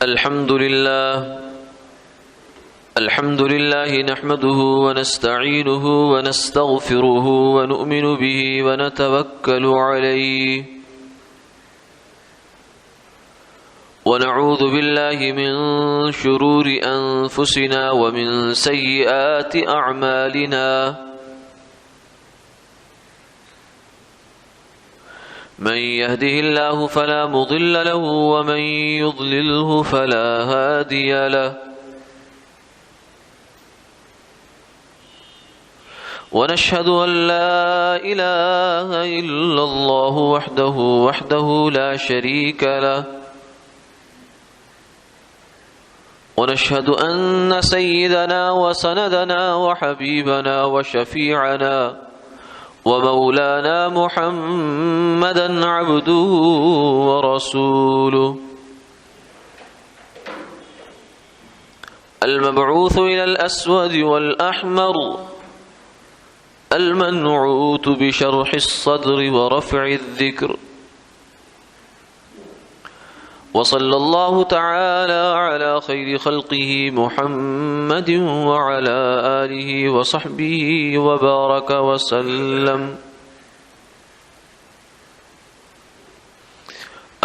الحمد لله نحمده ونستعينه ونستغفره ونؤمن به ونتوكل عليه ونعوذ بالله من شرور أنفسنا ومن سيئات أعمالنا من يهده الله فلا مضل له ومن يضلله فلا هادي له ونشهد أن لا إله إلا الله وحده لا شريك له ونشهد أن سيدنا وسندنا وحبيبنا وشفيعنا ومولانا محمدا عبده ورسوله المبعوث إلى الأسود والأحمر المنعوت بشرح الصدر ورفع الذكر وصلى الله تعالى على خير خلقه محمد وعلى آله وصحبه وبارك وسلم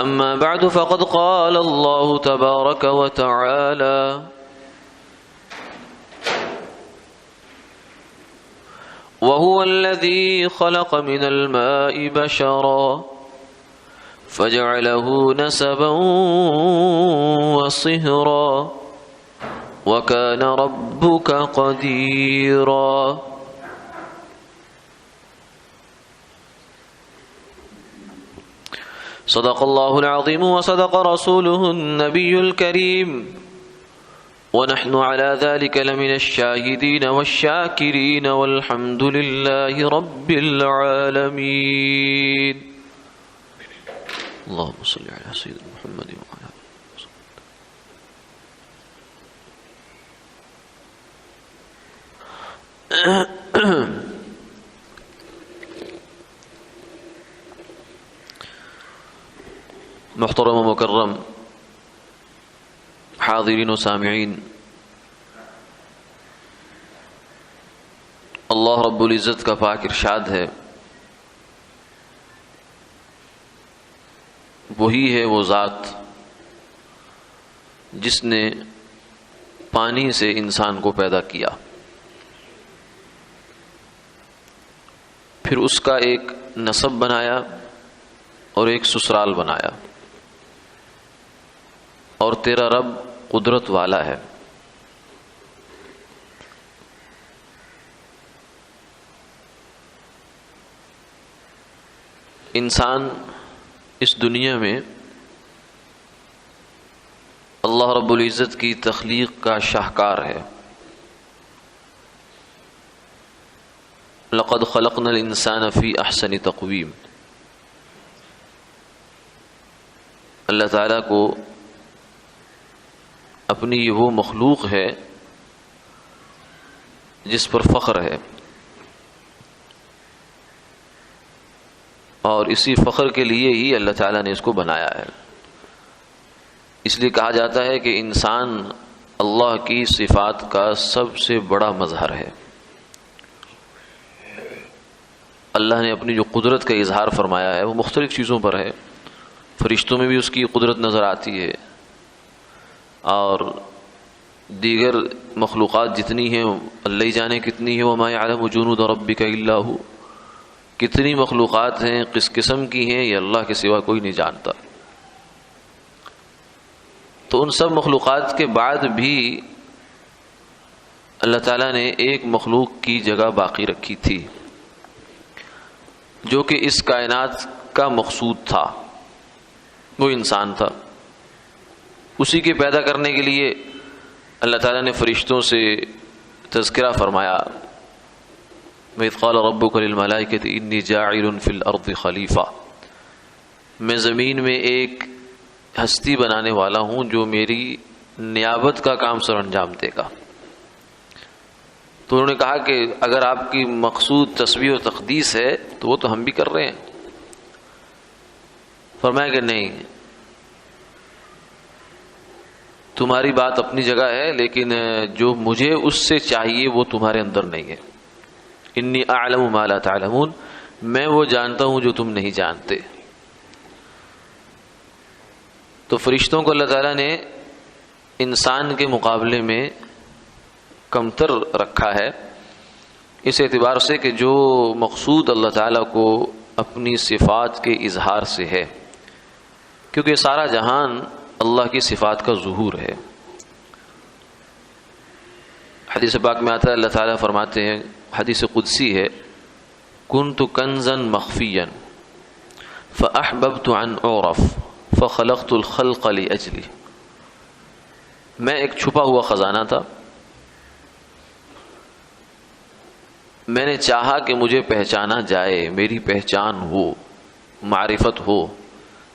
أما بعد فقد قال الله تبارك وتعالى وهو الذي خلق من الماء بشرا فجعله نسبا وصهرا وكان ربك قديرا صدق الله العظيم وصدق رسوله النبي الكريم ونحن على ذلك لمن الشاهدين والشاكرين والحمد لله رب العالمين اللهم صل على سيدنا محمد وعلى آله وصحبه. محترم و مکرم حاضرین و سامعین، اللہ رب العزت کا پاک ارشاد ہے، وہی ہے وہ ذات جس نے پانی سے انسان کو پیدا کیا، پھر اس کا ایک نسب بنایا اور ایک سسرال بنایا، اور تیرا رب قدرت والا ہے۔ انسان اس دنیا میں اللہ رب العزت کی تخلیق کا شاہکار ہے۔ لقد خلقنا الانسان فی احسن تقویم۔ اللہ تعالیٰ کو اپنی یہ وہ مخلوق ہے جس پر فخر ہے، اور اسی فخر کے لیے ہی اللہ تعالیٰ نے اس کو بنایا ہے۔ اس لیے کہا جاتا ہے کہ انسان اللہ کی صفات کا سب سے بڑا مظہر ہے۔ اللہ نے اپنی جو قدرت کا اظہار فرمایا ہے وہ مختلف چیزوں پر ہے۔ فرشتوں میں بھی اس کی قدرت نظر آتی ہے، اور دیگر مخلوقات جتنی ہیں اللہ ہی جانے کتنی ہیں، وَمَا يَعْلَمُ جُنُودَ رَبِّكَ إِلَّا هُوَ۔ کتنی مخلوقات ہیں، کس قسم کی ہیں، یہ اللہ کے سوا کوئی نہیں جانتا۔ تو ان سب مخلوقات کے بعد بھی اللہ تعالیٰ نے ایک مخلوق کی جگہ باقی رکھی تھی جو کہ اس کائنات کا مقصود تھا، وہ انسان تھا۔ اسی کے پیدا کرنے کے لیے اللہ تعالیٰ نے فرشتوں سے تذکرہ فرمایا، وَإِذْ قَالَ رَبُّكَ لِلْمَلَائِكَةِ إِنِّي جَاعِلٌ فِي الْأَرْضِ خَلِيفَةً، میں زمین میں ایک ہستی بنانے والا ہوں جو میری نیابت کا کام سر انجام دے گا۔ تو انہوں نے کہا کہ اگر آپ کی مقصود تسبیح و تقدیس ہے تو وہ تو ہم بھی کر رہے ہیں، فرمایا کہ نہیں، تمہاری بات اپنی جگہ ہے، لیکن جو مجھے اس سے چاہیے وہ تمہارے اندر نہیں ہے۔ انی اعلم ما لا تعلمون، میں وہ جانتا ہوں جو تم نہیں جانتے۔ تو فرشتوں کو اللہ تعالیٰ نے انسان کے مقابلے میں کمتر رکھا ہے، اس اعتبار سے کہ جو مقصود اللہ تعالیٰ کو اپنی صفات کے اظہار سے ہے، کیونکہ سارا جہان اللہ کی صفات کا ظہور ہے۔ حدیث پاک میں آتا ہے، اللہ تعالیٰ فرماتے ہیں، حدیث قدسی ہے، کنت کنزا مخفیا فاحببت ان اعرف فخلقت الخلق لاجلی، میں ایک چھپا ہوا خزانہ تھا، میں نے چاہا کہ مجھے پہچانا جائے، میری پہچان ہو، معرفت ہو،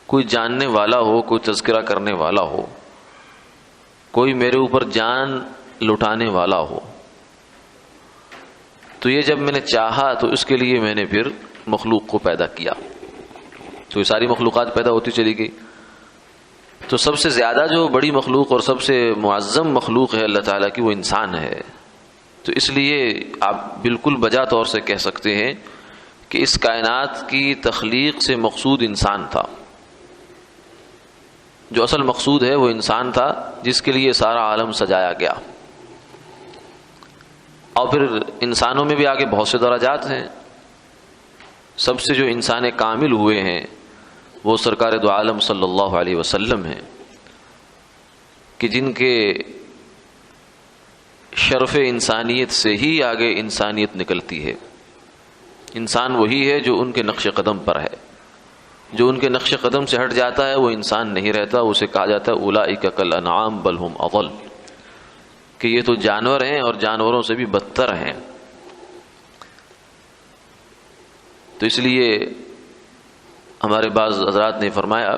کوئی جاننے والا ہو، کوئی تذکرہ کرنے والا ہو، کوئی میرے اوپر جان لٹانے والا ہو۔ تو یہ جب میں نے چاہا تو اس کے لیے میں نے پھر مخلوق کو پیدا کیا، تو یہ ساری مخلوقات پیدا ہوتی چلی گئی۔ تو سب سے زیادہ جو بڑی مخلوق اور سب سے معظم مخلوق ہے اللہ تعالیٰ کی، وہ انسان ہے۔ تو اس لیے آپ بالکل بجا طور سے کہہ سکتے ہیں کہ اس کائنات کی تخلیق سے مقصود انسان تھا، جو اصل مقصود ہے وہ انسان تھا، جس کے لیے سارا عالم سجایا گیا۔ اور پھر انسانوں میں بھی آگے بہت سے درجات ہیں، سب سے جو انسان کامل ہوئے ہیں وہ سرکار دو عالم صلی اللہ علیہ وسلم ہیں، کہ جن کے شرف انسانیت سے ہی آگے انسانیت نکلتی ہے۔ انسان وہی ہے جو ان کے نقش قدم پر ہے، جو ان کے نقش قدم سے ہٹ جاتا ہے وہ انسان نہیں رہتا، اسے کہا جاتا ہے اولئک کالانعام بل ہم اضل، کہ یہ تو جانور ہیں اور جانوروں سے بھی بدتر ہیں۔ تو اس لیے ہمارے بعض حضرات نے فرمایا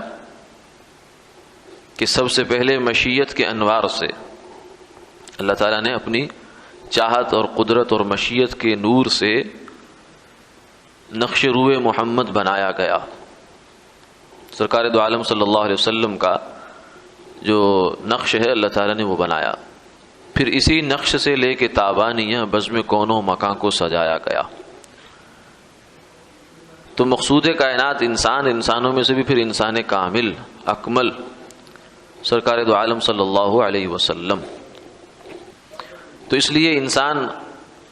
کہ سب سے پہلے مشیت کے انوار سے اللہ تعالیٰ نے اپنی چاہت اور قدرت اور مشیت کے نور سے نقش روئے محمد بنایا گیا۔ سرکار دو عالم صلی اللہ علیہ وسلم کا جو نقش ہے اللہ تعالیٰ نے وہ بنایا، پھر اسی نقش سے لے کے تابانیاں بزم کون و مکان کو سجایا گیا۔ تو مقصود کائنات انسان، انسانوں میں سے بھی پھر انسان کامل اکمل سرکار دو عالم صلی اللہ علیہ وسلم۔ تو اس لیے انسان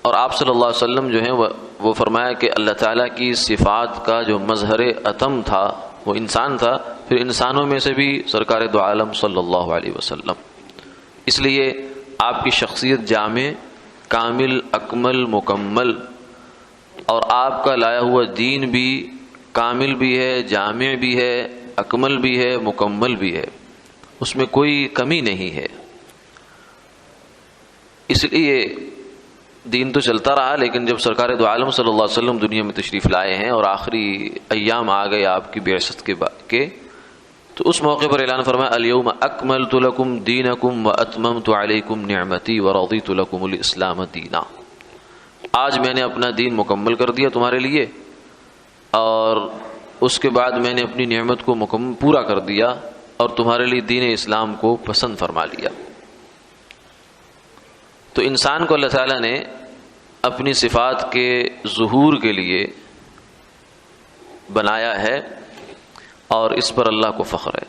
اور آپ صلی اللہ علیہ وسلم جو ہیں وہ فرمایا کہ اللہ تعالیٰ کی صفات کا جو مظہر اتم تھا وہ انسان تھا، پھر انسانوں میں سے بھی سرکار دو عالم صلی اللہ علیہ وسلم۔ اس لیے آپ کی شخصیت جامع، کامل، اکمل، مکمل، اور آپ کا لایا ہوا دین بھی کامل بھی ہے، جامع بھی ہے، اکمل بھی ہے، مکمل بھی ہے، اس میں کوئی کمی نہیں ہے۔ اس لیے دین تو چلتا رہا، لیکن جب سرکار دو عالم صلی اللہ علیہ وسلم دنیا میں تشریف لائے ہیں اور آخری ایام آ گئے آپ کی بعثت کے، تو اس موقع پر اعلان فرمایا الیوم اکملت لکم دینکم واتممت علیکم نعمتی ورضیت لکم الاسلام دینا، آج میں نے اپنا دین مکمل کر دیا تمہارے لیے، اور اس کے بعد میں نے اپنی نعمت کو پورا کر دیا اور تمہارے لیے دین اسلام کو پسند فرما لیا۔ تو انسان کو اللہ تعالیٰ نے اپنی صفات کے ظہور کے لیے بنایا ہے، اور اس پر اللہ کو فخر ہے۔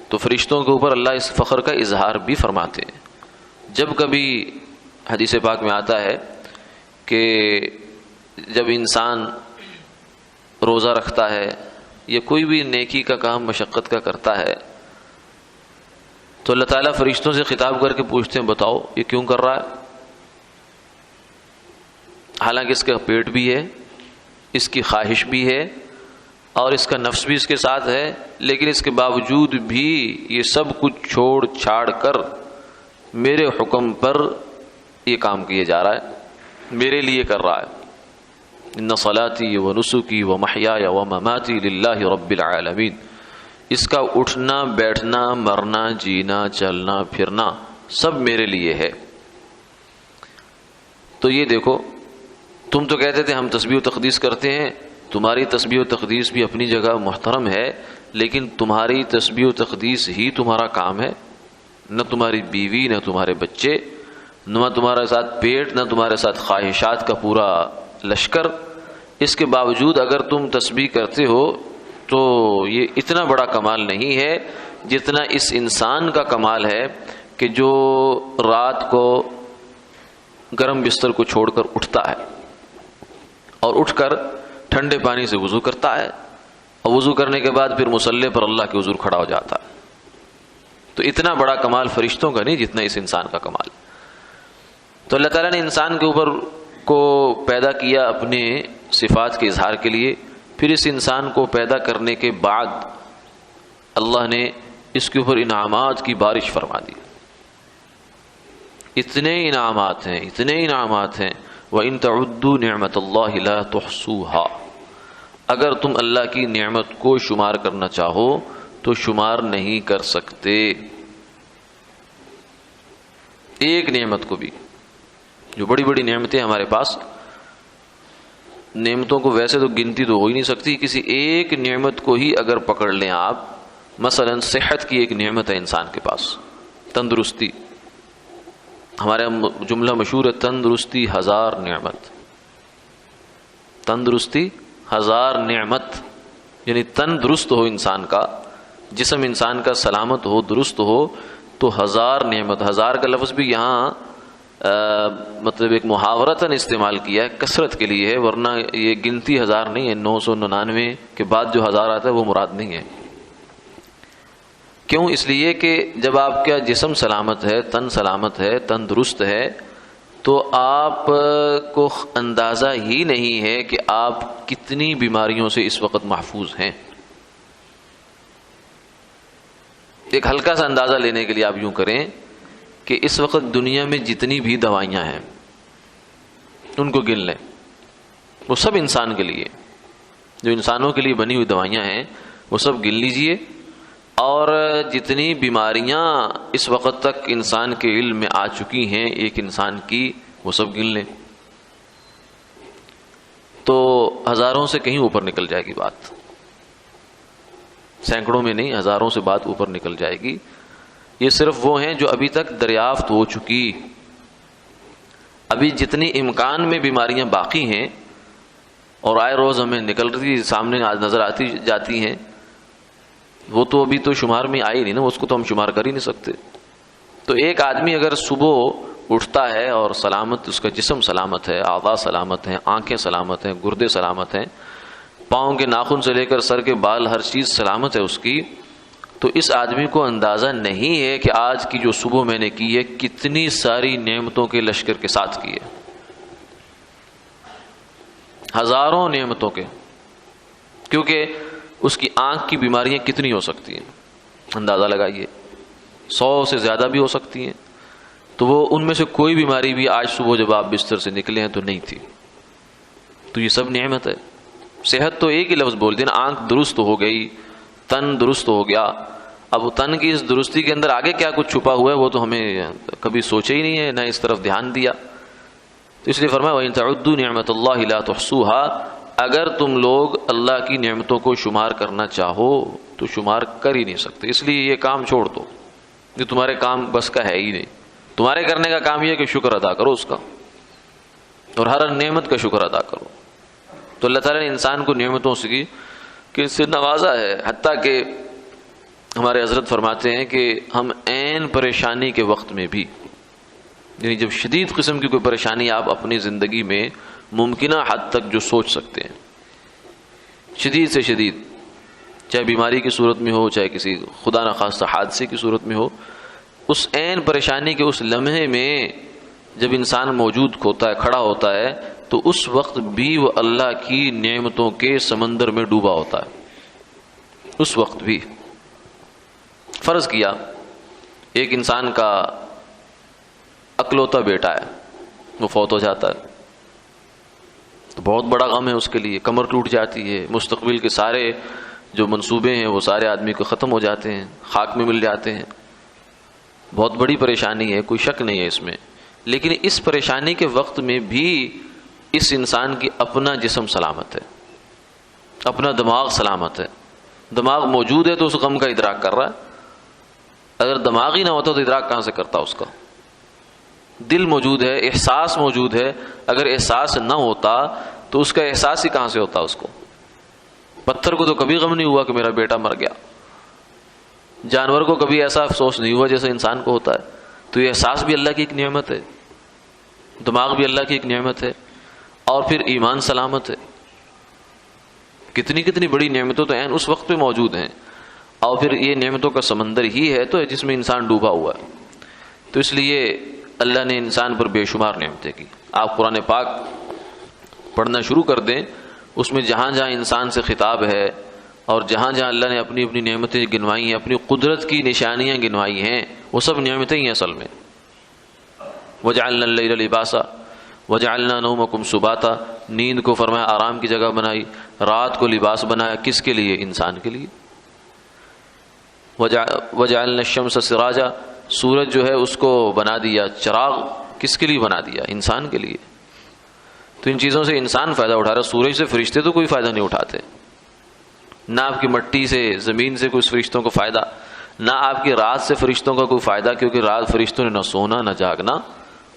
تو فرشتوں کے اوپر اللہ اس فخر کا اظہار بھی فرماتے ہیں۔ جب کبھی حدیث پاک میں آتا ہے کہ جب انسان روزہ رکھتا ہے یا کوئی بھی نیکی کا کام مشقت کا کرتا ہے تو اللہ تعالیٰ فرشتوں سے خطاب کر کے پوچھتے ہیں بتاؤ یہ کیوں کر رہا ہے؟ حالانکہ اس کا پیٹ بھی ہے، اس کی خواہش بھی ہے اور اس کا نفس بھی اس کے ساتھ ہے، لیکن اس کے باوجود بھی یہ سب کچھ چھوڑ چھاڑ کر میرے حکم پر یہ کام کیے جا رہا ہے، میرے لیے کر رہا ہے۔ ان صلاتی و نسکی و محیای و مماتی للہ رب العالمین، اس کا اٹھنا بیٹھنا مرنا جینا چلنا پھرنا سب میرے لیے ہے۔ تو یہ دیکھو، تم تو کہتے تھے ہم تسبیح و تقدیس کرتے ہیں، تمہاری تسبیح و تقدیس بھی اپنی جگہ محترم ہے، لیکن تمہاری تسبیح و تقدیس ہی تمہارا کام ہے، نہ تمہاری بیوی، نہ تمہارے بچے، نہ تمہارے ساتھ پیٹ، نہ تمہارے ساتھ خواہشات کا پورا لشکر۔ اس کے باوجود اگر تم تسبیح کرتے ہو تو یہ اتنا بڑا کمال نہیں ہے جتنا اس انسان کا کمال ہے کہ جو رات کو گرم بستر کو چھوڑ کر اٹھتا ہے اور اٹھ کر ٹھنڈے پانی سے وضو کرتا ہے، اور وضو کرنے کے بعد پھر مصلی پر اللہ کے حضور کھڑا ہو جاتا ہے۔ تو اتنا بڑا کمال فرشتوں کا نہیں جتنا اس انسان کا کمال۔ تو اللہ تعالیٰ نے انسان کے اوپر کو پیدا کیا اپنے صفات کے اظہار کے لیے، پھر اس انسان کو پیدا کرنے کے بعد اللہ نے اس کے اوپر انعامات کی بارش فرما دی۔ اتنے انعامات ہیں، اتنے انعامات ہیں، وَإِن تَعُدُّوا نِعْمَةَ اللَّهِ لَا تُحْصُوهَا، اگر تم اللہ کی نعمت کو شمار کرنا چاہو تو شمار نہیں کر سکتے، ایک نعمت کو بھی۔ جو بڑی بڑی نعمتیں ہمارے پاس، نعمتوں کو ویسے تو گنتی تو ہو ہی نہیں سکتی، کسی ایک نعمت کو ہی اگر پکڑ لیں آپ، مثلا صحت کی ایک نعمت ہے انسان کے پاس، تندرستی، ہمارے جملہ مشہور ہے تندرستی ہزار نعمت، تندرستی ہزار نعمت، یعنی تندرست ہو انسان کا، جسم انسان کا سلامت ہو، درست ہو تو ہزار نعمت۔ ہزار کا لفظ بھی یہاں مطلب ایک محاورتاً استعمال کیا ہے، کثرت کے لیے ہے، ورنہ یہ گنتی ہزار نہیں ہے، 999 کے بعد جو ہزار آتا ہے وہ مراد نہیں ہے۔ کیوں؟ اس لیے کہ جب آپ کا جسم سلامت ہے، تن سلامت ہے، تن درست ہے، تو آپ کو اندازہ ہی نہیں ہے کہ آپ کتنی بیماریوں سے اس وقت محفوظ ہیں۔ ایک ہلکا سا اندازہ لینے کے لیے آپ یوں کریں کہ اس وقت دنیا میں جتنی بھی دوائیاں ہیں ان کو گن لیں، وہ سب انسان کے لیے، جو انسانوں کے لیے بنی ہوئی دوائیاں ہیں وہ سب گن لیجئے، اور جتنی بیماریاں اس وقت تک انسان کے علم میں آ چکی ہیں ایک انسان کی، وہ سب گن لیں، تو ہزاروں سے کہیں اوپر نکل جائے گی بات، سینکڑوں میں نہیں، ہزاروں سے بات اوپر نکل جائے گی۔ یہ صرف وہ ہیں جو ابھی تک دریافت ہو چکی، ابھی جتنی امکان میں بیماریاں باقی ہیں اور آئے روز ہمیں نکلتی سامنے نظر آتی جاتی ہیں، وہ تو ابھی تو شمار میں آئی نہیں نا، اس کو تو ہم شمار کر ہی نہیں سکتے۔ تو ایک آدمی اگر صبح اٹھتا ہے اور سلامت، اس کا جسم سلامت ہے، اعضاء سلامت ہیں، آنکھیں سلامت ہیں، گردے سلامت ہیں، پاؤں کے ناخن سے لے کر سر کے بال، ہر چیز سلامت ہے اس کی، تو اس آدمی کو اندازہ نہیں ہے کہ آج کی جو صبح میں نے کی ہے کتنی ساری نعمتوں کے لشکر کے ساتھ کی ہے، ہزاروں نعمتوں کے، کیونکہ اس کی آنکھ کی بیماریاں کتنی ہو سکتی ہیں، اندازہ لگائیے، 100 سے زیادہ بھی ہو سکتی ہیں، تو وہ ان میں سے کوئی بیماری بھی آج صبح جب آپ بستر سے نکلے ہیں تو نہیں تھی، تو یہ سب نعمت ہے۔ صحت تو ایک ہی لفظ بول دینا، آنکھ درست ہو گئی، تن درست ہو گیا، اب تن کی اس درستی کے اندر آگے کیا کچھ چھپا ہوا ہے وہ تو ہمیں کبھی سوچا ہی نہیں ہے، نہ اس طرف دھیان دیا، تو اس لیے فرمایا وَإِن تَعُدُّوا نِعْمَةَ اللَّهِ لَا تُحْصُوهَا، اگر تم لوگ اللہ کی نعمتوں کو شمار کرنا چاہو تو شمار کر ہی نہیں سکتے، اس لیے یہ کام چھوڑ دو، یہ تمہارے کام بس کا ہے ہی نہیں، تمہارے کرنے کا کام یہ ہے کہ شکر ادا کرو اس کا، اور ہر نعمت کا شکر ادا کرو۔ تو اللہ تعالیٰ نے انسان کو نعمتوں سے کہ سے نوازا ہے، حتیٰ کہ ہمارے حضرت فرماتے ہیں کہ ہم عین پریشانی کے وقت میں بھی، یعنی جب شدید قسم کی کوئی پریشانی آپ اپنی زندگی میں ممکنہ حد تک جو سوچ سکتے ہیں، شدید سے شدید، چاہے بیماری کی صورت میں ہو، چاہے کسی خدا نخواستہ حادثے کی صورت میں ہو، اس عین پریشانی کے اس لمحے میں جب انسان موجود ہوتا ہے، کھڑا ہوتا ہے، تو اس وقت بھی وہ اللہ کی نعمتوں کے سمندر میں ڈوبا ہوتا ہے، اس وقت بھی۔ فرض کیا ایک انسان کا اکلوتا بیٹا ہے، وہ فوت ہو جاتا ہے، تو بہت بڑا غم ہے اس کے لیے، کمر ٹوٹ جاتی ہے، مستقبل کے سارے جو منصوبے ہیں وہ سارے آدمی کو ختم ہو جاتے ہیں، خاک میں مل جاتے ہیں، بہت بڑی پریشانی ہے، کوئی شک نہیں ہے اس میں۔ لیکن اس پریشانی کے وقت میں بھی اس انسان کی اپنا جسم سلامت ہے، اپنا دماغ سلامت ہے، دماغ موجود ہے تو اس غم کا ادراک کر رہا ہے، اگر دماغ ہی نہ ہوتا تو ادراک کہاں سے کرتا اس کا؟ دل موجود ہے، احساس موجود ہے، اگر احساس نہ ہوتا تو اس کا احساس ہی کہاں سے ہوتا اس کو؟ پتھر کو تو کبھی غم نہیں ہوا کہ میرا بیٹا مر گیا، جانور کو کبھی ایسا افسوس نہیں ہوا جیسے انسان کو ہوتا ہے۔ تو یہ احساس بھی اللہ کی ایک نعمت ہے، دماغ بھی اللہ کی ایک نعمت ہے، اور پھر ایمان سلامت ہے۔ کتنی کتنی بڑی نعمتوں تو عین اس وقت پہ موجود ہیں، اور پھر یہ نعمتوں کا سمندر ہی ہے تو جس میں انسان ڈوبا ہوا ہے۔ تو اس لیے اللہ نے انسان پر بے شمار نعمتیں کی۔ آپ قرآن پاک پڑھنا شروع کر دیں، اس میں جہاں جہاں انسان سے خطاب ہے اور جہاں جہاں اللہ نے اپنی اپنی نعمتیں گنوائی ہیں، اپنی قدرت کی نشانیاں گنوائی ہیں، وہ سب نعمتیں ہی ہیں اصل میں۔ وَجَعَلْنَا اللَّيْلَ لِبَاسًا وَجَعَلْنَا نَوْمَكُمْ سُبَاتًا، نیند کو فرمایا آرام کی جگہ بنائی، رات کو لباس بنایا، کس کے لیے؟ انسان کے لیے۔ وَجَعَلْنَا الشَّمْسَ سِرَاجًا، سورج جو ہے اس کو بنا دیا چراغ، کس کے لیے بنا دیا؟ انسان کے لیے۔ تو ان چیزوں سے انسان فائدہ اٹھا رہا ہے، سورج سے فرشتے تو کوئی فائدہ نہیں اٹھاتے، نہ آپ کی مٹی سے زمین سے کوئی فرشتوں کو فائدہ، نہ آپ کی رات سے فرشتوں کا کوئی فائدہ، کیونکہ رات فرشتوں نے نہ سونا نہ جاگنا،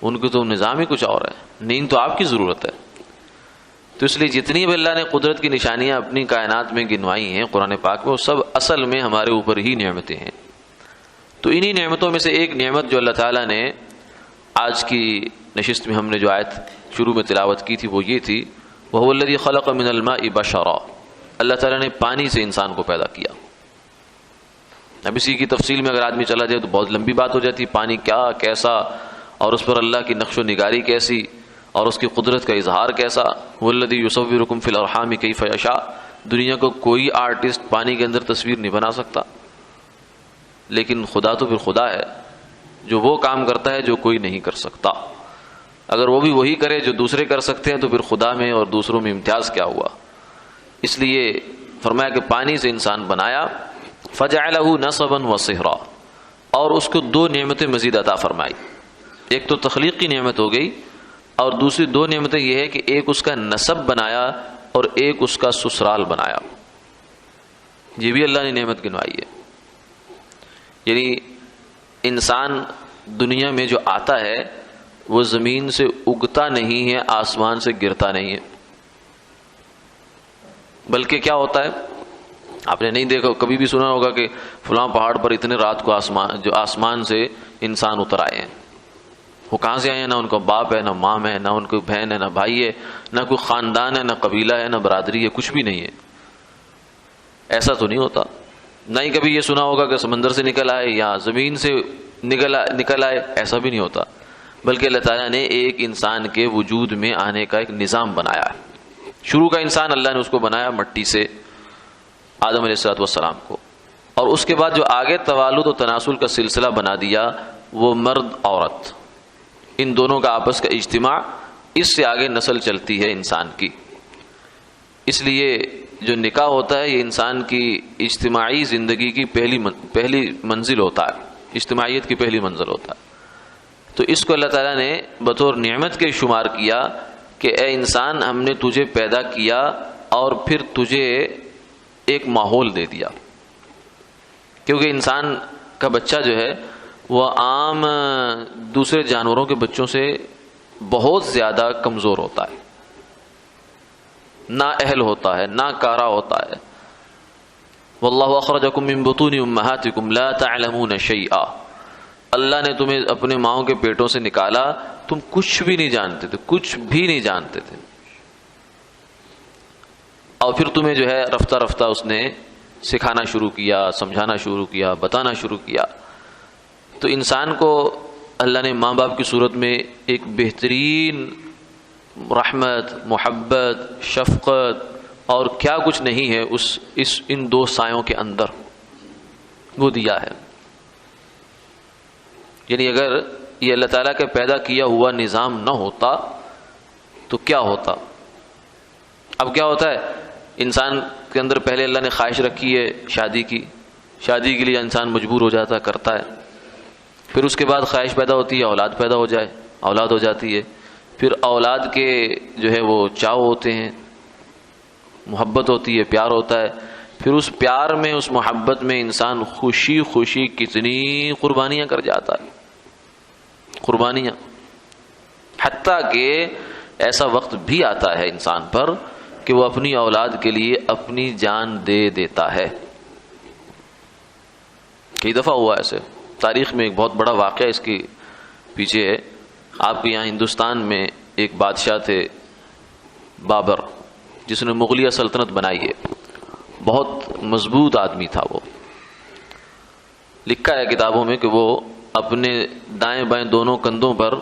ان کو تو نظام ہی کچھ اور ہے، نیند تو آپ کی ضرورت ہے۔ تو اس لیے جتنی بھی اللہ نے قدرت کی نشانیاں اپنی کائنات میں گنوائی ہیں قرآن پاک میں، وہ سب اصل میں ہمارے اوپر ہی نعمتیں ہیں۔ تو انہی نعمتوں میں سے ایک نعمت جو اللہ تعالیٰ نے آج کی نشست میں ہم نے جو آیت شروع میں تلاوت کی تھی وہ یہ تھی، وَهُوَ الَّذِي خَلَقَ مِنَ الْمَاءِ بَشَرًا، اللہ تعالیٰ نے پانی سے انسان کو پیدا کیا۔ اب اسی کی تفصیل میں اگر آدمی چلا جائے تو بہت لمبی بات ہو جاتی، پانی کیا، کیسا، اور اس پر اللہ کی نقش و نگاری کیسی، اور اس کی قدرت کا اظہار کیسا۔ وَالَّذِي يُصَوِّرُكُمْ فِي الْأَرْحَامِ كَيْفَ يَشَاءُ، دنیا کو کوئی آرٹسٹ پانی کے اندر تصویر نہیں بنا سکتا، لیکن خدا تو پھر خدا ہے جو وہ کام کرتا ہے جو کوئی نہیں کر سکتا۔ اگر وہ بھی وہی کرے جو دوسرے کر سکتے ہیں تو پھر خدا میں اور دوسروں میں امتیاز کیا ہوا؟ اس لیے فرمایا کہ پانی سے انسان بنایا، فَجَعَلَهُ نَصَبًا وَصِهْرًا، اور اس کو دو نعمتیں مزید عطا فرمائی، ایک تو تخلیق کی نعمت ہو گئی، اور دوسری دو نعمتیں یہ ہے کہ ایک اس کا نسب بنایا اور ایک اس کا سسرال بنایا۔ یہ بھی اللہ نے نعمت گنوائی ہے۔ یعنی انسان دنیا میں جو آتا ہے وہ زمین سے اگتا نہیں ہے، آسمان سے گرتا نہیں ہے، بلکہ کیا ہوتا ہے، آپ نے نہیں دیکھا، کبھی بھی سنا ہوگا کہ فلاں پہاڑ پر اتنے رات کو آسمان سے انسان اتر آئے ہیں۔ وہ کہاں سے آئے ہیں؟ نہ ان کا باپ ہے، نہ ماں ہے، نہ ان کوئی بہن ہے، نہ بھائی ہے، نہ کوئی خاندان ہے، نہ قبیلہ ہے، نہ برادری ہے، کچھ بھی نہیں ہے۔ ایسا تو نہیں ہوتا۔ نہ ہی کبھی یہ سنا ہوگا کہ سمندر سے نکل آئے یا زمین سے نکل آئے، ایسا بھی نہیں ہوتا، بلکہ اللہ تعالیٰ نے ایک انسان کے وجود میں آنے کا ایک نظام بنایا ہے۔ شروع کا انسان اللہ نے اس کو بنایا مٹی سے، آدم علیہ السلام کو، اور اس کے بعد جو آگے توالد و تناسل کا سلسلہ بنا دیا وہ مرد عورت، ان دونوں کا آپس کا اجتماع، اس سے آگے نسل چلتی ہے انسان کی۔ اس لیے جو نکاح ہوتا ہے یہ انسان کی اجتماعی زندگی کی پہلی منزل ہوتا ہے، اجتماعیت کی پہلی منزل ہوتا ہے۔ تو اس کو اللہ تعالیٰ نے بطور نعمت کے شمار کیا کہ اے انسان، ہم نے تجھے پیدا کیا اور پھر تجھے ایک ماحول دے دیا، کیونکہ انسان کا بچہ جو ہے وہ عام دوسرے جانوروں کے بچوں سے بہت زیادہ کمزور ہوتا ہے، نااہل ہوتا ہے، ناکارہ ہوتا ہے۔ واللہ اخرجکم من بطون امہاتکم لا تعلمون شیئا، اللہ نے تمہیں اپنے ماؤں کے پیٹوں سے نکالا، تم کچھ بھی نہیں جانتے تھے، کچھ بھی نہیں جانتے تھے، اور پھر تمہیں جو ہے رفتہ رفتہ اس نے سکھانا شروع کیا، سمجھانا شروع کیا، بتانا شروع کیا۔ تو انسان کو اللہ نے ماں باپ کی صورت میں ایک بہترین رحمت، محبت، شفقت اور کیا کچھ نہیں ہے ان دو سایوں کے اندر وہ دیا ہے۔ یعنی اگر یہ اللہ تعالیٰ کا پیدا کیا ہوا نظام نہ ہوتا تو کیا ہوتا؟ اب کیا ہوتا ہے، انسان کے اندر پہلے اللہ نے خواہش رکھی ہے شادی کی، شادی کے لیے انسان مجبور ہو جاتا ہے، کرتا ہے، پھر اس کے بعد خواہش پیدا ہوتی ہے اولاد پیدا ہو جائے، اولاد ہو جاتی ہے، پھر اولاد کے جو ہے وہ چاؤ ہوتے ہیں، محبت ہوتی ہے، پیار ہوتا ہے، پھر اس پیار میں، اس محبت میں انسان خوشی خوشی کتنی قربانیاں کر جاتا ہے، قربانیاں، حتیٰ کہ ایسا وقت بھی آتا ہے انسان پر کہ وہ اپنی اولاد کے لیے اپنی جان دے دیتا ہے۔ کئی دفعہ ہوا ایسے، تاریخ میں ایک بہت بڑا واقعہ اس کے پیچھے ہے۔ آپ کے یہاں ہندوستان میں ایک بادشاہ تھے بابر، جس نے مغلیہ سلطنت بنائی ہے، بہت مضبوط آدمی تھا وہ۔ لکھا ہے کتابوں میں کہ وہ اپنے دائیں بائیں دونوں کندھوں پر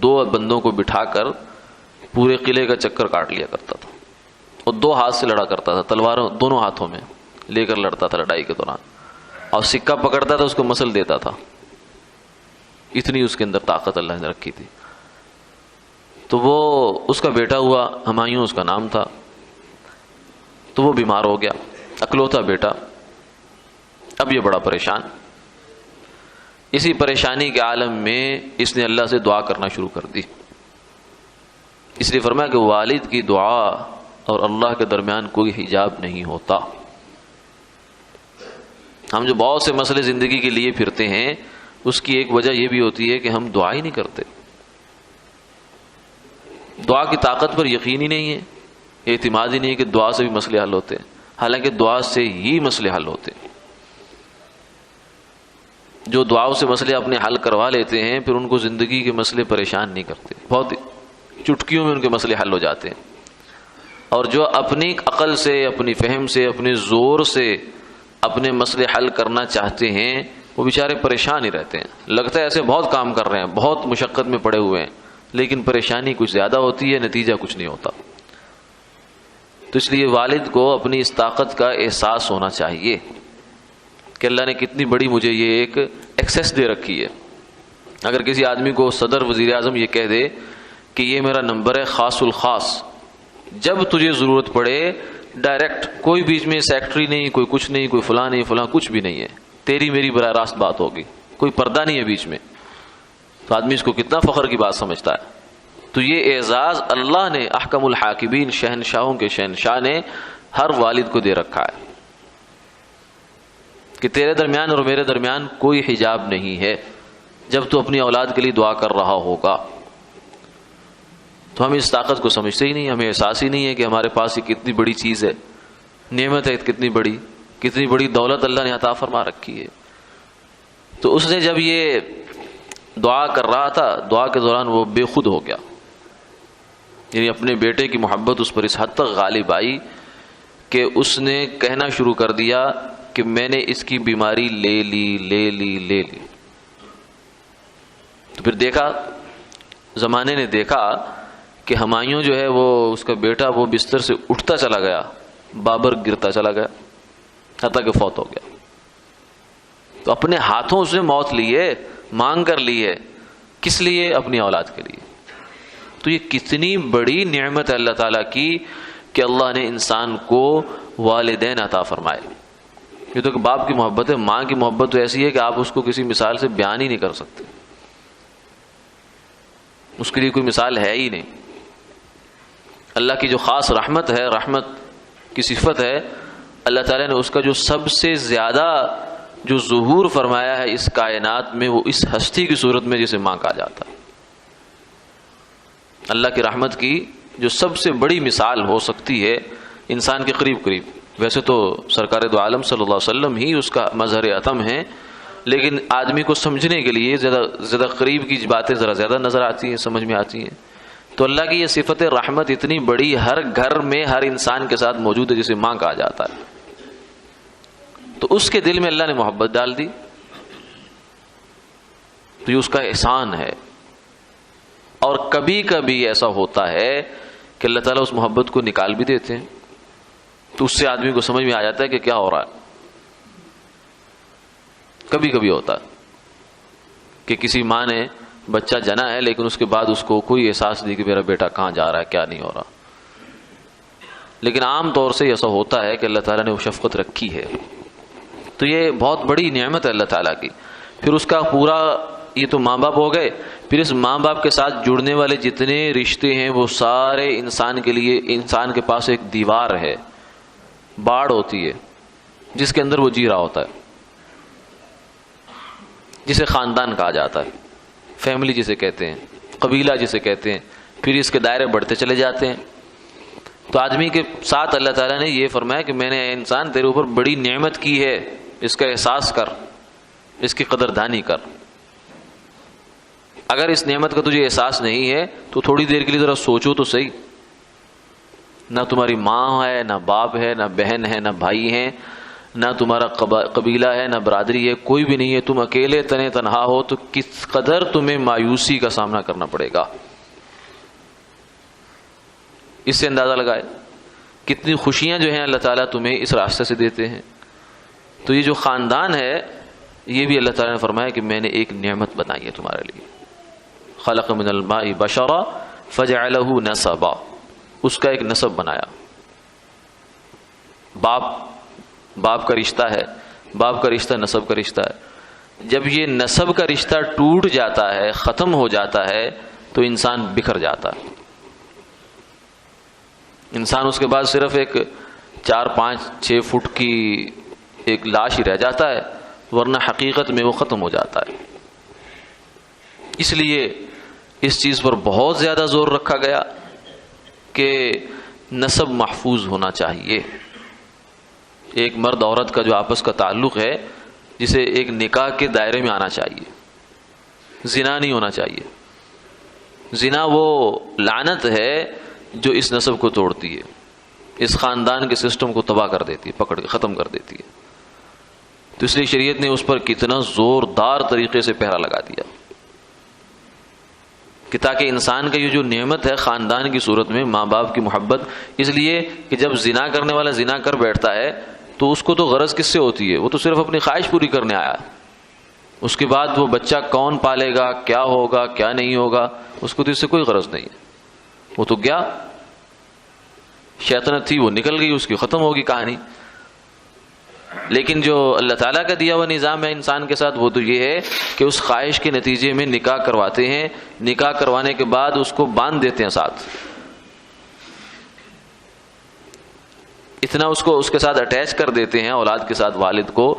2 بندوں کو بٹھا کر پورے قلعے کا چکر کاٹ لیا کرتا تھا، اور 2 ہاتھ سے لڑا کرتا تھا، تلواروں دونوں ہاتھوں میں لے کر لڑتا تھا لڑائی کے دوران، اور سکہ پکڑتا تھا اس کو مسل دیتا تھا، اتنی اس کے اندر طاقت اللہ نے رکھی تھی۔ تو وہ اس کا بیٹا ہوا، ہمایوں اس کا نام تھا، تو وہ بیمار ہو گیا، اکلوتا بیٹا، اب یہ بڑا پریشان۔ اسی پریشانی کے عالم میں اس نے اللہ سے دعا کرنا شروع کر دی، اس لیے فرمایا کہ والد کی دعا اور اللہ کے درمیان کوئی حجاب نہیں ہوتا۔ ہم جو بہت سے مسئلے زندگی کے لیے پھرتے ہیں، اس کی ایک وجہ یہ بھی ہوتی ہے کہ ہم دعا ہی نہیں کرتے، دعا کی طاقت پر یقین ہی نہیں ہے، اعتماد ہی نہیں ہے کہ دعا سے بھی مسئلے حل ہوتے ہیں، حالانکہ دعا سے ہی مسئلے حل ہوتے ہیں۔ جو دعاؤں سے مسئلے اپنے حل کروا لیتے ہیں، پھر ان کو زندگی کے مسئلے پریشان نہیں کرتے، بہت چٹکیوں میں ان کے مسئلے حل ہو جاتے ہیں۔ اور جو اپنی عقل سے، اپنی فہم سے، اپنے زور سے اپنے مسئلے حل کرنا چاہتے ہیں، وہ بیچارے پریشان ہی رہتے ہیں، لگتا ہے ایسے بہت کام کر رہے ہیں، بہت مشقت میں پڑے ہوئے ہیں، لیکن پریشانی کچھ زیادہ ہوتی ہے، نتیجہ کچھ نہیں ہوتا۔ تو اس لیے والد کو اپنی اس طاقت کا احساس ہونا چاہیے کہ اللہ نے کتنی بڑی مجھے یہ ایک ایکسیس دے رکھی ہے۔ اگر کسی آدمی کو صدر وزیر اعظم یہ کہہ دے کہ یہ میرا نمبر ہے خاص الخاص، جب تجھے ضرورت پڑے ڈائریکٹ، کوئی بیچ میں سیکٹری نہیں، کوئی کچھ نہیں، کوئی فلاں نہیں، فلاں کچھ بھی نہیں ہے، تیری میری براہ راست بات ہوگی، کوئی پردہ نہیں ہے بیچ میں، تو آدمی اس کو کتنا فخر کی بات سمجھتا ہے۔ تو یہ اعزاز اللہ نے، احکم الحاکمین، شہنشاہوں کے شہنشاہ نے ہر والد کو دے رکھا ہے کہ تیرے درمیان اور میرے درمیان کوئی حجاب نہیں ہے جب تو اپنی اولاد کے لیے دعا کر رہا ہوگا۔ تو ہم اس طاقت کو سمجھتے ہی نہیں، ہمیں احساس ہی نہیں ہے کہ ہمارے پاس یہ کتنی بڑی چیز ہے، نعمت ہے، کتنی بڑی دولت اللہ نے عطا فرما رکھی ہے۔ تو اس نے جب یہ دعا کر رہا تھا، دعا کے دوران وہ بے خود ہو گیا، یعنی اپنے بیٹے کی محبت اس پر اس حد تک غالب آئی کہ اس نے کہنا شروع کر دیا کہ میں نے اس کی بیماری لے لی۔ تو پھر دیکھا، زمانے نے دیکھا کہ ہمایوں جو ہے وہ اس کا بیٹا وہ بستر سے اٹھتا چلا گیا، بابر گرتا چلا گیا، حتیٰ کہ فوت ہو گیا۔ تو اپنے ہاتھوں سے موت لی ہے، مانگ کر لی ہے، کس لیے؟ اپنی اولاد کے لیے۔ تو یہ کتنی بڑی نعمت ہے اللہ تعالیٰ کی کہ اللہ نے انسان کو والدین عطا فرمائے۔ یہ تو کہ باپ کی محبت ہے، ماں کی محبت تو ایسی ہے کہ آپ اس کو کسی مثال سے بیان ہی نہیں کر سکتے، اس کے لیے کوئی مثال ہے ہی نہیں۔ اللہ کی جو خاص رحمت ہے، رحمت کی صفت ہے، اللہ تعالیٰ نے اس کا جو سب سے زیادہ جو ظہور فرمایا ہے اس کائنات میں، وہ اس ہستی کی صورت میں جسے ماں کہا جاتا ہے۔ اللہ کی رحمت کی جو سب سے بڑی مثال ہو سکتی ہے انسان کے قریب، ویسے تو سرکار دو عالم صلی اللہ علیہ وسلم ہی اس کا مظہر عتم ہے، لیکن آدمی کو سمجھنے کے لیے زیادہ قریب کی باتیں ذرا زیادہ نظر آتی ہیں، سمجھ میں آتی ہیں۔ تو اللہ کی یہ صفت رحمت اتنی بڑی ہر گھر میں ہر انسان کے ساتھ موجود ہے، جسے ماں کہا جاتا ہے۔ تو اس کے دل میں اللہ نے محبت ڈال دی، تو یہ اس کا احسان ہے۔ اور کبھی کبھی ایسا ہوتا ہے کہ اللہ تعالیٰ اس محبت کو نکال بھی دیتے ہیں، تو اس سے آدمی کو سمجھ میں آ جاتا ہے کہ کیا ہو رہا ہے۔ کبھی کبھی ہوتا ہے کہ کسی ماں نے بچہ جنا ہے، لیکن اس کے بعد اس کو کوئی احساس نہیں کہ میرا بیٹا کہاں جا رہا ہے، کیا نہیں ہو رہا۔ لیکن عام طور سے ایسا ہوتا ہے کہ اللہ تعالیٰ نے وہ شفقت رکھی ہے، تو یہ بہت بڑی نعمت ہے اللہ تعالیٰ کی۔ پھر اس کا پورا، یہ تو ماں باپ ہو گئے، پھر اس ماں باپ کے ساتھ جڑنے والے جتنے رشتے ہیں وہ سارے انسان کے لیے، انسان کے پاس ایک دیوار ہے باڑ ہوتی ہے جس کے اندر وہ جی رہا ہوتا ہے، جسے خاندان کہا جاتا ہے، فیملی جسے کہتے ہیں، قبیلہ جسے کہتے ہیں، پھر اس کے دائرے بڑھتے چلے جاتے ہیں۔ تو آدمی کے ساتھ اللہ تعالیٰ نے یہ فرمایا کہ میں نے اے انسان تیرے اوپر بڑی نعمت کی ہے، اس کا احساس کر، اس کی قدردانی کر۔ اگر اس نعمت کا تجھے احساس نہیں ہے تو تھوڑی دیر کے لیے ذرا سوچو تو صحیح، نہ تمہاری ماں ہے، نہ باپ ہے، نہ بہن ہے، نہ بھائی ہیں، نہ تمہارا قبیلہ ہے، نہ برادری ہے، کوئی بھی نہیں ہے، تم اکیلے تنہا ہو تو کس قدر تمہیں مایوسی کا سامنا کرنا پڑے گا۔ اس سے اندازہ لگائے کتنی خوشیاں جو ہیں اللہ تعالیٰ تمہیں اس راستے سے دیتے ہیں۔ تو یہ جو خاندان ہے یہ بھی اللہ تعالیٰ نے فرمایا کہ میں نے ایک نعمت بنائی ہے تمہارے لیے، خلق من الماء بشرا فجعلہ نسبا، اس کا ایک نسب بنایا۔ باپ کا رشتہ ہے، باپ کا رشتہ نسب کا رشتہ ہے۔ جب یہ نسب کا رشتہ ٹوٹ جاتا ہے، ختم ہو جاتا ہے تو انسان بکھر جاتا ہے۔ انسان اس کے بعد صرف ایک 4-5-6 فٹ کی ایک لاش ہی رہ جاتا ہے، ورنہ حقیقت میں وہ ختم ہو جاتا ہے۔ اس لیے اس چیز پر بہت زیادہ زور رکھا گیا کہ نسب محفوظ ہونا چاہیے۔ ایک مرد عورت کا جو آپس کا تعلق ہے جسے ایک نکاح کے دائرے میں آنا چاہیے، زنا نہیں ہونا چاہیے۔ زنا وہ لعنت ہے جو اس نسب کو توڑتی ہے، اس خاندان کے سسٹم کو تباہ کر دیتی ہے، پکڑ کے ختم کر دیتی ہے۔ تو اس لیے شریعت نے اس پر کتنا زوردار طریقے سے پہرا لگا دیا کہ تاکہ انسان کا یہ جو نعمت ہے خاندان کی صورت میں، ماں باپ کی محبت، اس لیے کہ جب زنا کرنے والا زنا کر بیٹھتا ہے تو اس کو تو غرض کس سے ہوتی ہے؟ وہ تو صرف اپنی خواہش پوری کرنے آیا ہے۔ اس کے بعد وہ بچہ کون پالے گا، کیا ہوگا، کیا نہیں ہوگا، اس کو تو اس سے کوئی غرض نہیں ہے۔ وہ تو گیا، شیطنت تھی وہ نکل گئی، اس کی ختم ہوگی کہانی۔ لیکن جو اللہ تعالیٰ کا دیا ہوا نظام ہے انسان کے ساتھ، وہ تو یہ ہے کہ اس خواہش کے نتیجے میں نکاح کرواتے ہیں، نکاح کروانے کے بعد اس کو باندھ دیتے ہیں ساتھ، اتنا اس کے ساتھ اٹیچ کر دیتے ہیں اولاد کے ساتھ والد کو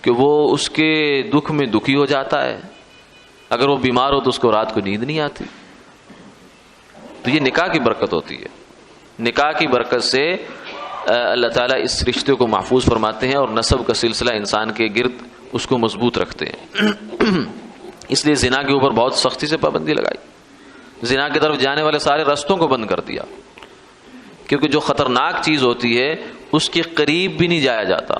کہ وہ اس کے دکھ میں دکھی ہو جاتا ہے۔ اگر وہ بیمار ہو تو اس کو رات کو نیند نہیں آتی۔ تو یہ نکاح کی برکت ہوتی ہے، نکاح کی برکت سے اللہ تعالیٰ اس رشتے کو محفوظ فرماتے ہیں اور نسب کا سلسلہ انسان کے گرد اس کو مضبوط رکھتے ہیں۔ اس لیے زنا کے اوپر بہت سختی سے پابندی لگائی، زنا کی طرف جانے والے سارے رستوں کو بند کر دیا، کیونکہ جو خطرناک چیز ہوتی ہے اس کے قریب بھی نہیں جایا جاتا،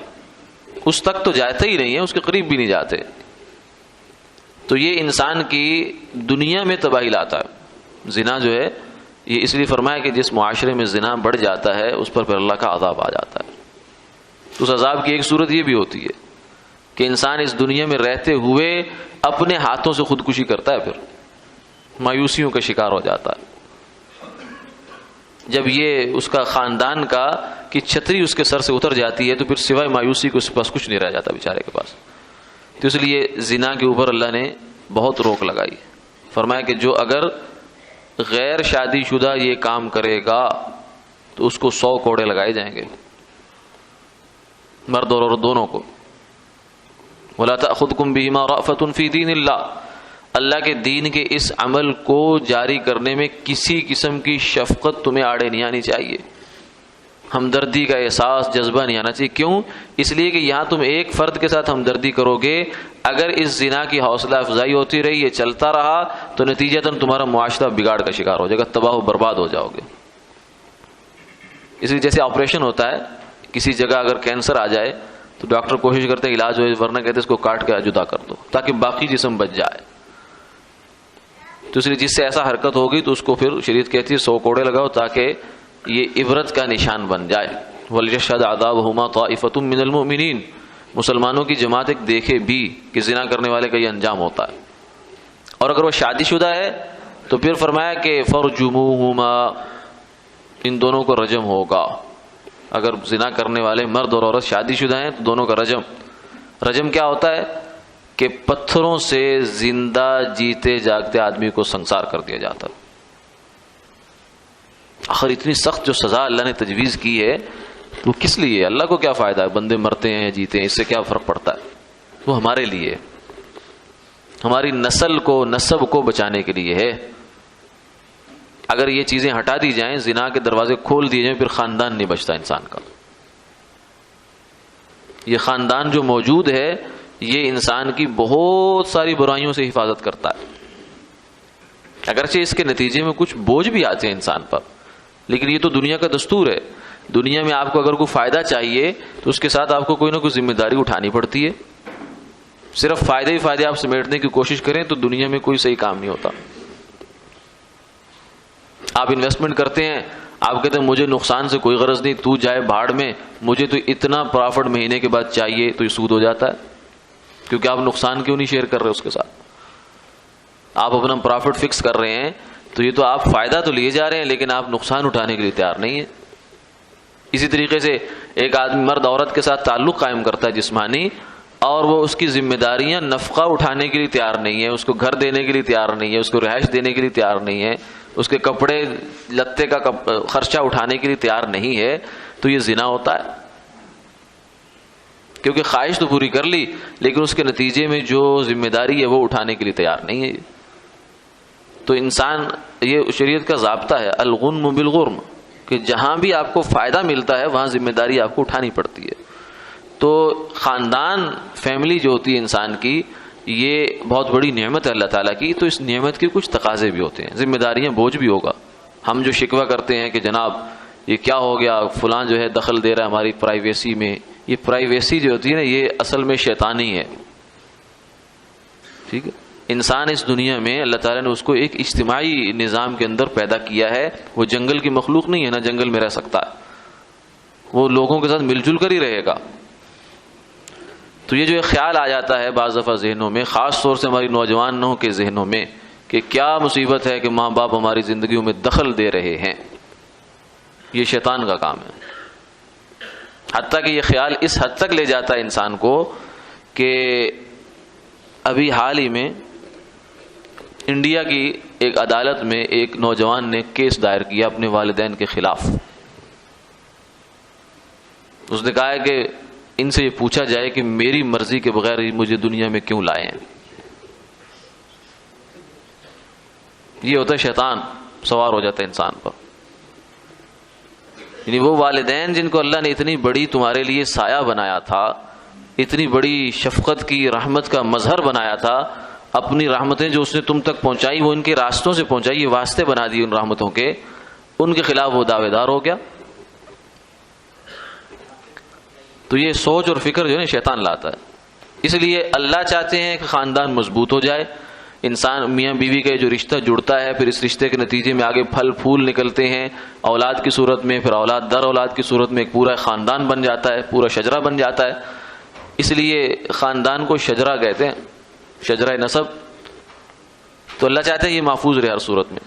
اس تک تو جاتے ہی نہیں ہے، اس کے قریب بھی نہیں جاتے۔ تو یہ انسان کی دنیا میں تباہی لاتا ہے۔ زنا جو ہے یہ اس لیے فرمایا کہ جس معاشرے میں زنا بڑھ جاتا ہے اس پر پھر اللہ کا عذاب آ جاتا ہے۔ اس عذاب کی ایک صورت یہ بھی ہوتی ہے کہ انسان اس دنیا میں رہتے ہوئے اپنے ہاتھوں سے خودکشی کرتا ہے، پھر مایوسیوں کا شکار ہو جاتا ہے۔ جب یہ اس کا خاندان کا کی چھتری اس کے سر سے اتر جاتی ہے تو پھر سوائے مایوسی کو اس کے پاس کچھ نہیں رہ جاتا بیچارے کے پاس۔ تو اس لیے زنا کے اوپر اللہ نے بہت روک لگائی، فرمایا کہ جو اگر غیر شادی شدہ یہ کام کرے گا تو اس کو 100 کوڑے لگائے جائیں گے، مرد اور عورت دونوں کو۔ وَلَا تَأْخُذْكُمْ بِهِمَا رَأْفَةٌ فِي دِينِ اللَّهِ، اللہ کے دین کے اس عمل کو جاری کرنے میں کسی قسم کی شفقت تمہیں آڑے نہیں آنی چاہیے، ہمدردی کا احساس، جذبہ نہیں آنا چاہیے۔ کیوں؟ اس لیے کہ یہاں تم ایک فرد کے ساتھ ہمدردی کرو گے، اگر اس زنا کی حوصلہ افزائی ہوتی رہی، یہ چلتا رہا تو نتیجتاً تمہارا معاشرہ بگاڑ کا شکار ہو جائے گا، تباہ و برباد ہو جاؤ گے۔ اس لیے جیسے آپریشن ہوتا ہے، کسی جگہ اگر کینسر آ جائے تو ڈاکٹر کوشش کرتے ہیں علاج ہو، ورنہ کہتے ہیں اس کو کاٹ کے جدا کر دو تاکہ باقی جسم بچ جائے۔ تو اس لیے جس سے ایسا حرکت ہوگی تو اس کو پھر شریعت کہتی ہے 100 کوڑے لگاؤ تاکہ یہ عبرت کا نشان بن جائے۔ وَلْيَشْهَدْ عَذَابَهُمَا طَائِفَةٌ مِّنَ الْمُؤْمِنِينَ، مسلمانوں کی جماعت ایک دیکھے بھی کہ زنا کرنے والے کا یہ انجام ہوتا ہے۔ اور اگر وہ شادی شدہ ہے تو پھر فرمایا کہ فَرْجُمُوهُمَا، ان دونوں کو رجم ہوگا۔ اگر زنا کرنے والے مرد اور عورت شادی شدہ ہیں تو دونوں کا رجم۔ رجم کیا ہوتا ہے کہ پتھروں سے زندہ جیتے جاگتے آدمی کو سنسار کر دیا جاتا ہے۔ آخر اتنی سخت جو سزا اللہ نے تجویز کی ہے وہ کس لیے؟ اللہ کو کیا فائدہ ہے؟ بندے مرتے ہیں جیتے ہیں، اس سے کیا فرق پڑتا ہے؟ وہ ہمارے لیے، ہماری نسل کو، نسب کو بچانے کے لیے ہے۔ اگر یہ چیزیں ہٹا دی جائیں، زنا کے دروازے کھول دیے جائیں، پھر خاندان نہیں بچتا انسان کا۔ یہ خاندان جو موجود ہے یہ انسان کی بہت ساری برائیوں سے حفاظت کرتا ہے، اگرچہ اس کے نتیجے میں کچھ بوجھ بھی آتے ہیں انسان پر، لیکن یہ تو دنیا کا دستور ہے۔ دنیا میں آپ کو اگر کوئی فائدہ چاہیے تو اس کے ساتھ آپ کو کوئی نہ کوئی ذمہ داری اٹھانی پڑتی ہے۔ صرف فائدے ہی فائدے آپ سمیٹنے کی کوشش کریں تو دنیا میں کوئی صحیح کام نہیں ہوتا۔ آپ انویسٹمنٹ کرتے ہیں، آپ کہتے ہیں مجھے نقصان سے کوئی غرض نہیں، تو جائے بھاڑ میں، مجھے تو اتنا پرافٹ مہینے کے بعد چاہیے، تو یہ سود ہو جاتا ہے، کیونکہ آپ نقصان کیوں نہیں شیئر کر رہے اس کے ساتھ؟ آپ اپنا پرافٹ فکس کر رہے ہیں تو یہ تو آپ فائدہ تو لیے جا رہے ہیں لیکن آپ نقصان اٹھانے کے لیے تیار نہیں ہیں۔ اسی طریقے سے ایک آدمی مرد عورت کے ساتھ تعلق قائم کرتا ہے جسمانی، اور وہ اس کی ذمہ داریاں نفقہ اٹھانے کے لیے تیار نہیں ہے، اس کو گھر دینے کے لیے تیار نہیں ہے، اس کو رہائش دینے کے لیے تیار نہیں ہے، اس کے کپڑے لتے کا خرچہ اٹھانے کے لیے تیار نہیں ہے، تو یہ زنا ہوتا ہے۔ کیونکہ خواہش تو پوری کر لی لیکن اس کے نتیجے میں جو ذمہ داری ہے وہ اٹھانے کے لیے تیار نہیں ہے۔ تو انسان، یہ شریعت کا ضابطہ ہے الغنم بالغرم، کہ جہاں بھی آپ کو فائدہ ملتا ہے وہاں ذمہ داری آپ کو اٹھانی پڑتی ہے۔ تو خاندان، فیملی جو ہوتی ہے انسان کی، یہ بہت بڑی نعمت ہے اللہ تعالیٰ کی، تو اس نعمت کے کچھ تقاضے بھی ہوتے ہیں، ذمہ داریاں، بوجھ بھی ہوگا۔ ہم جو شکوہ کرتے ہیں کہ جناب یہ کیا ہو گیا، فلاں جو ہے دخل دے رہا ہے ہماری پرائیویسی میں، یہ پرائیویسی جو ہوتی ہے نا یہ اصل میں شیطانی ہے، ٹھیک ہے؟ انسان اس دنیا میں اللہ تعالیٰ نے اس کو ایک اجتماعی نظام کے اندر پیدا کیا ہے، وہ جنگل کی مخلوق نہیں ہے، نہ جنگل میں رہ سکتا ہے، وہ لوگوں کے ساتھ مل جل کر ہی رہے گا۔ تو یہ جو ایک خیال آ جاتا ہے بعض دفعہ ذہنوں میں، خاص طور سے ہماری نوجوانوں کے ذہنوں میں، کہ کیا مصیبت ہے کہ ماں باپ ہماری زندگیوں میں دخل دے رہے ہیں، یہ شیطان کا کام ہے۔ حتیٰ کہ یہ خیال اس حد تک لے جاتا ہے انسان کو کہ ابھی حال ہی میں انڈیا کی ایک عدالت میں ایک نوجوان نے کیس دائر کیا اپنے والدین کے خلاف۔ اس نے کہا ہے کہ ان سے یہ پوچھا جائے کہ میری مرضی کے بغیر مجھے دنیا میں کیوں لائے ہیں۔ یہ ہوتا ہے شیطان سوار ہو جاتا ہے انسان پر، یعنی وہ والدین جن کو اللہ نے اتنی بڑی تمہارے لیے سایہ بنایا تھا، اتنی بڑی شفقت کی، رحمت کا مظہر بنایا تھا، اپنی رحمتیں جو اس نے تم تک پہنچائی وہ ان کے راستوں سے پہنچائی، یہ واسطے بنا دی ان رحمتوں کے، ان کے خلاف وہ دعوے دار ہو گیا۔ تو یہ سوچ اور فکر جو ہے شیطان لاتا ہے۔ اس لیے اللہ چاہتے ہیں کہ خاندان مضبوط ہو جائے، انسان میاں بیوی کا جو رشتہ جڑتا ہے، پھر اس رشتے کے نتیجے میں آگے پھل پھول نکلتے ہیں اولاد کی صورت میں، پھر اولاد در اولاد کی صورت میں ایک پورا خاندان بن جاتا ہے، پورا شجرہ بن جاتا ہے۔ اس لیے خاندان کو شجرہ کہتے ہیں، شجرہ نسب۔ تو اللہ چاہتے ہیں یہ محفوظ رہے ہر صورت میں،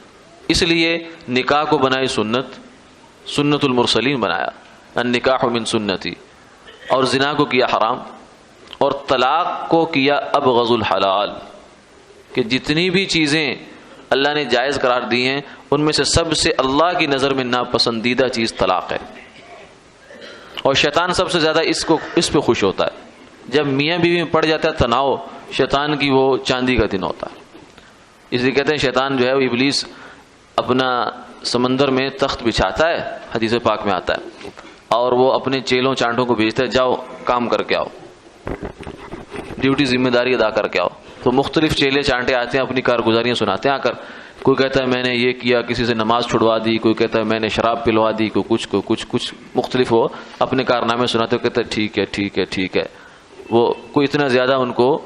اس لیے نکاح کو بنائی سنت المرسلین بنایا، النکاح من سنتی، اور زنا کو کیا حرام، اور طلاق کو کیا ابغض الحلال، کہ جتنی بھی چیزیں اللہ نے جائز قرار دی ہیں ان میں سے سب سے اللہ کی نظر میں ناپسندیدہ چیز طلاق ہے، اور شیطان سب سے زیادہ اس پہ خوش ہوتا ہے۔ جب میاں بیوی میں پڑ جاتا ہے تناؤ، شیطان کی وہ چاندی کا دن ہوتا ہے۔ اس لیے کہتے ہیں شیطان جو ہے وہ ابلیس اپنا سمندر میں تخت بچھاتا ہے، حدیث پاک میں آتا ہے، اور وہ اپنے چیلوں چانٹوں کو بھیجتا ہے، جاؤ کام کر کے آؤ، ڈیوٹی ذمہ داری ادا کر کے آؤ۔ تو مختلف چیلے چانٹے آتے ہیں، اپنی کارگزاریاں سناتے ہیں آ کر، کوئی کہتا ہے میں نے یہ کیا، کسی سے نماز چھڑوا دی، کوئی کہتا ہے میں نے شراب پلوا دی، کوئی کچھ مختلف ہو اپنے کارنامے سناتے، کہتا ہے ٹھیک ہے ٹھیک ہے ٹھیک ہے۔ وہ کوئی اتنا زیادہ ان کو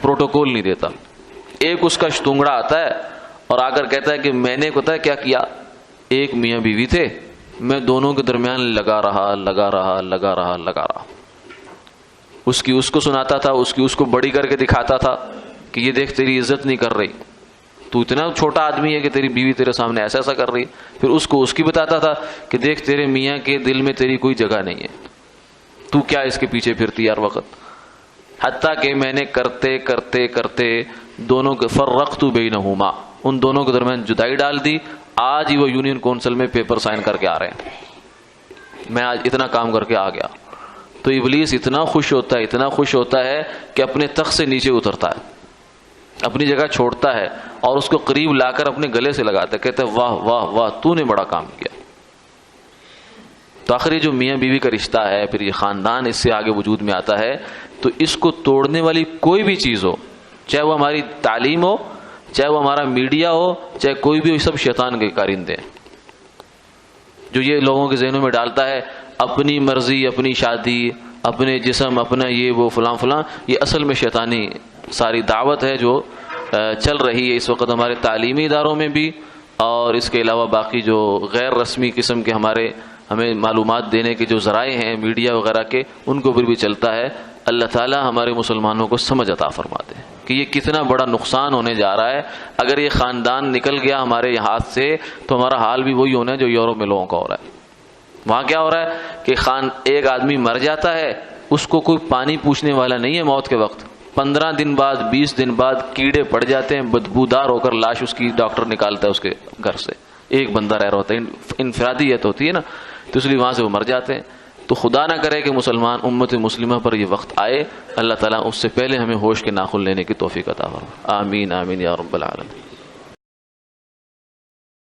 پروٹوکول نہیں دیتا۔ ایک اس کا شتونگڑا آتا ہے اور آ کر کہتا ہے کہ میں نے پتہ ہے کیا کیا، ایک میاں بیوی تھے، میں دونوں کے درمیان لگا رہا، اس کو سناتا تھا، اس کو بڑی کر کے دکھاتا تھا کہ یہ دیکھ تیری عزت نہیں کر رہی، تو اتنا چھوٹا آدمی ہے کہ تیری بیوی تیرے سامنے ایسا ایسا کر رہی، پھر اس کو اس کی بتاتا تھا کہ دیکھ تیرے میاں کے دل میں تیری کوئی جگہ نہیں ہے، تو کیا اس کے پیچھے پھرتی ہر وقت۔ حتیٰ کہ میں نے کرتے دونوں کے فرقت بینہما، ان دونوں کے درمیان جدائی ڈال دی، آج ہی وہ یونین کونسل میں پیپر سائن کر کے آ رہے ہیں۔ میں آج اتنا کام کر کے آ گیا. تو ابلیس اتنا خوش ہوتا ہے کہ اپنے تخت سے نیچے اترتا ہے, اپنی جگہ چھوڑتا ہے اور اس کو قریب لا کر اپنے گلے سے لگاتا ہے, کہتا ہے واہ واہ واہ تو نے بڑا کام کیا. تو آخر یہ جو میاں بیوی کا رشتہ ہے, پھر یہ خاندان اس سے آگے وجود میں آتا ہے, تو اس کو توڑنے والی کوئی بھی چیز ہو, چاہے وہ ہماری تعلیم ہو, چاہے وہ ہمارا میڈیا ہو, چاہے کوئی بھی ہو, سب شیطان کے کارندے ہیں جو یہ لوگوں کے ذہنوں میں ڈالتا ہے اپنی مرضی, اپنی شادی, اپنے جسم, اپنا یہ وہ فلاں فلاں. یہ اصل میں شیطانی ساری دعوت ہے جو چل رہی ہے اس وقت ہمارے تعلیمی اداروں میں بھی, اور اس کے علاوہ باقی جو غیر رسمی قسم کے ہمیں معلومات دینے کے جو ذرائع ہیں میڈیا وغیرہ کے, ان کے اوپر بھی چلتا ہے. اللہ تعالی ہمارے مسلمانوں کو سمجھ عطا فرماتے ہیں کہ یہ کتنا بڑا نقصان ہونے جا رہا ہے. اگر یہ خاندان نکل گیا ہمارے ہاتھ سے تو ہمارا حال بھی وہی ہونا ہے جو یورپ میں لوگوں کا ہو رہا ہے. وہاں کیا ہو رہا ہے کہ ایک آدمی مر جاتا ہے, اس کو کوئی پانی پوچھنے والا نہیں ہے موت کے وقت. 15 دن بعد 20 دن بعد کیڑے پڑ جاتے ہیں, بدبودار ہو کر لاش اس کی ڈاکٹر نکالتا ہے اس کے گھر سے. ایک بندہ رہ رہا ہوتا ہے, انفرادیت ہوتی ہے نا, تو اس لیے وہاں سے وہ مر جاتے ہیں. تو خدا نہ کرے کہ مسلمان امت مسلمہ پر یہ وقت آئے, اللہ تعالیٰ اس سے پہلے ہمیں ہوش کے ناخن لینے کی توفیق عطا فرمائے. آمین آمین یا رب العالمین.